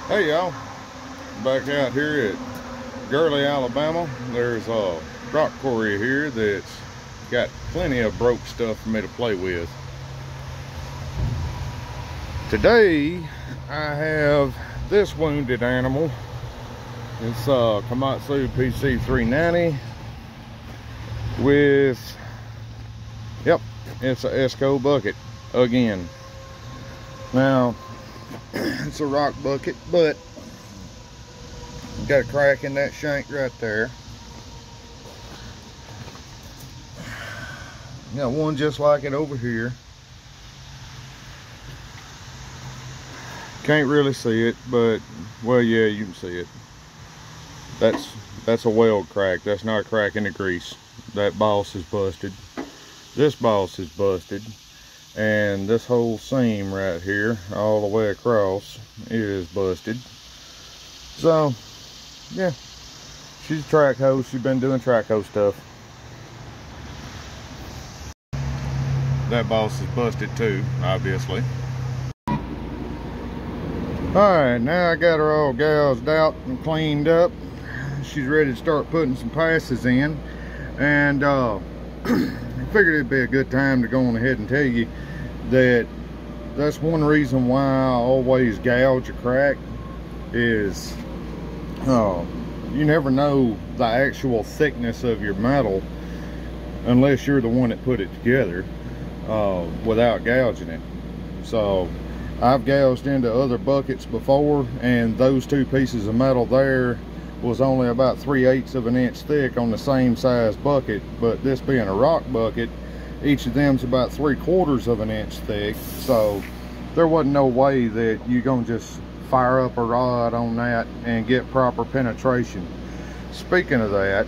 Hey y'all, back out here at Gurley, Alabama. There's a rock quarry here that's got plenty of broke stuff for me to play with. Today I have this wounded animal. It's a Komatsu PC 390 with, yep, it's a Esco bucket again. Now, it's a rock bucket, but got a crack in that shank right there. Got one just like it over here. Can't really see it, but well, yeah, you can see it. That's a weld crack. That's not a crack in the grease. That boss is busted. This boss is busted. And this whole seam right here, all the way across, is busted. So, yeah, she's a track hoe. She's been doing track hoe stuff. That boss is busted too, obviously. Alright, now I got her all gouged out and cleaned up. She's ready to start putting some passes in. And I figured it'd be a good time to go on ahead and tell you that that's one reason why I always gouge a crack is you never know the actual thickness of your metal unless you're the one that put it together without gouging it. So I've gouged into other buckets before, and those two pieces of metal there was only about 3/8 of an inch thick on the same size bucket, but this being a rock bucket, each of them's about 3/4 of an inch thick, so there wasn't no way that you're gonna just fire up a rod on that and get proper penetration. Speaking of that,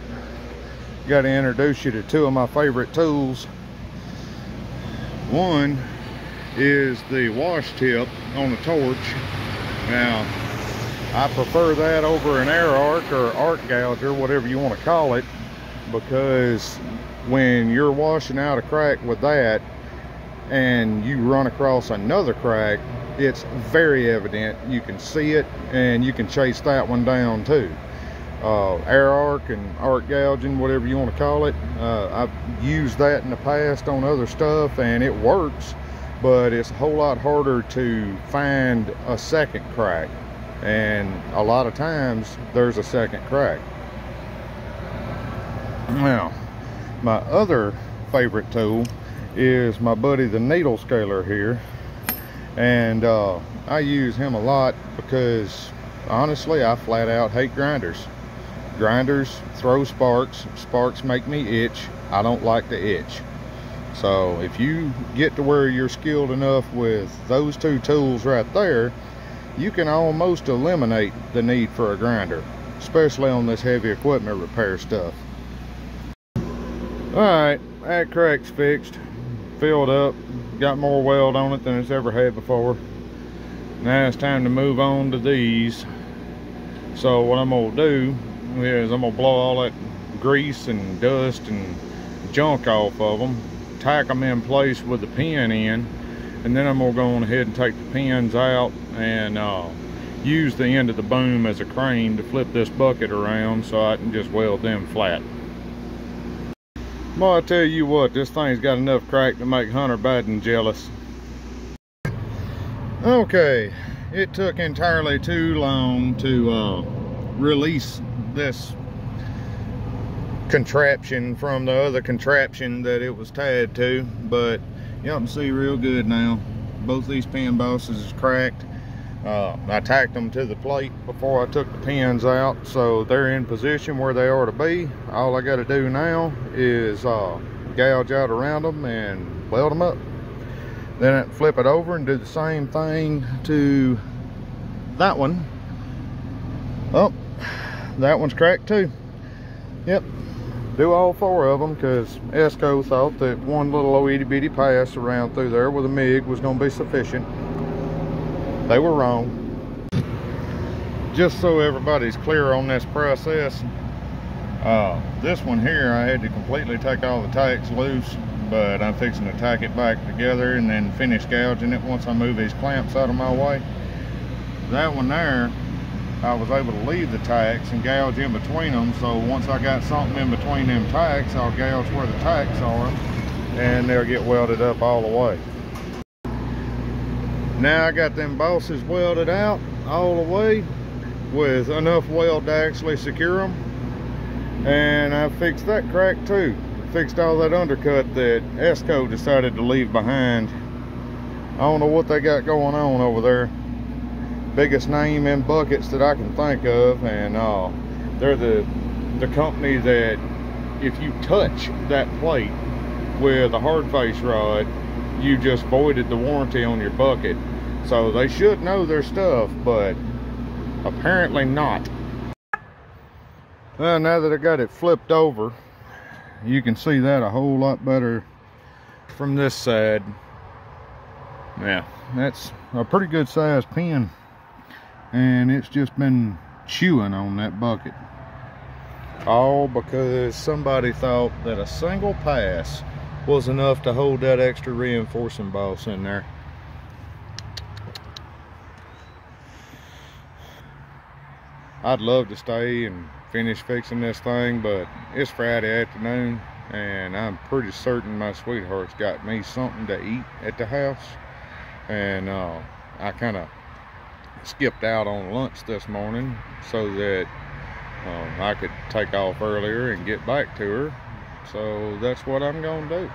got to introduce you to two of my favorite tools. One is the wash tip on the torch. Now, I prefer that over an air arc or arc gouger, whatever you want to call it, because when you're washing out a crack with that and you run across another crack, it's very evident. You can see it and you can chase that one down too. Air arc and arc gouging, whatever you want to call it, I've used that in the past on other stuff and it works, but it's a whole lot harder to find a second crack, and a lot of times there's a second crack. Now, my other favorite tool is my buddy the needle scaler here, and I use him a lot because honestly I flat out hate grinders. Grinders throw sparks. Sparks make me itch. I don't like to itch. So if you get to where you're skilled enough with those two tools right there, you can almost eliminate the need for a grinder, especially on this heavy equipment repair stuff. Alright, that crack's fixed, filled up, got more weld on it than it's ever had before. Now it's time to move on to these. So what I'm going to do is I'm going to blow all that grease and dust and junk off of them, tack them in place with the pin in, and then I'm going to go on ahead and take the pins out and use the end of the boom as a crane to flip this bucket around so I can just weld them flat. Well, I tell you what, this thing's got enough crack to make Hunter Biden jealous. Okay, it took entirely too long to release this contraption from the other contraption that it was tied to, but y'all can see real good now. Both these pin bosses is cracked. I tacked them to the plate before I took the pins out, so they're in position where they are to be. All I got to do now is gouge out around them and weld them up. Then I flip it over and do the same thing to that one. Oh, that one's cracked too. Yep, do all four of them because Esco thought that one little old itty bitty pass around through there with a MIG was going to be sufficient. They were wrong. Just so everybody's clear on this process, this one here I had to completely take all the tacks loose, but I'm fixing to tack it back together and then finish gouging it once I move these clamps out of my way. That one there, I was able to leave the tacks and gouge in between them. So once I got something in between them tacks, I'll gouge where the tacks are and they'll get welded up all the way. Now I got them bosses welded out all the way with enough weld to actually secure them. And I fixed that crack too. Fixed all that undercut that Esco decided to leave behind. I don't know what they got going on over there. Biggest name in buckets that I can think of, and they're the company that if you touch that plate with a hard face rod, you just voided the warranty on your bucket. So they should know their stuff, but apparently not. Well, now that I got it flipped over, you can see that a whole lot better from this side. Yeah, that's a pretty good sized pin, and it's just been chewing on that bucket. All because somebody thought that a single pass was enough to hold that extra reinforcing boss in there. I'd love to stay and finish fixing this thing, but it's Friday afternoon and I'm pretty certain my sweetheart's got me something to eat at the house, and I kind of skipped out on lunch this morning so that I could take off earlier and get back to her. So that's what I'm gonna do.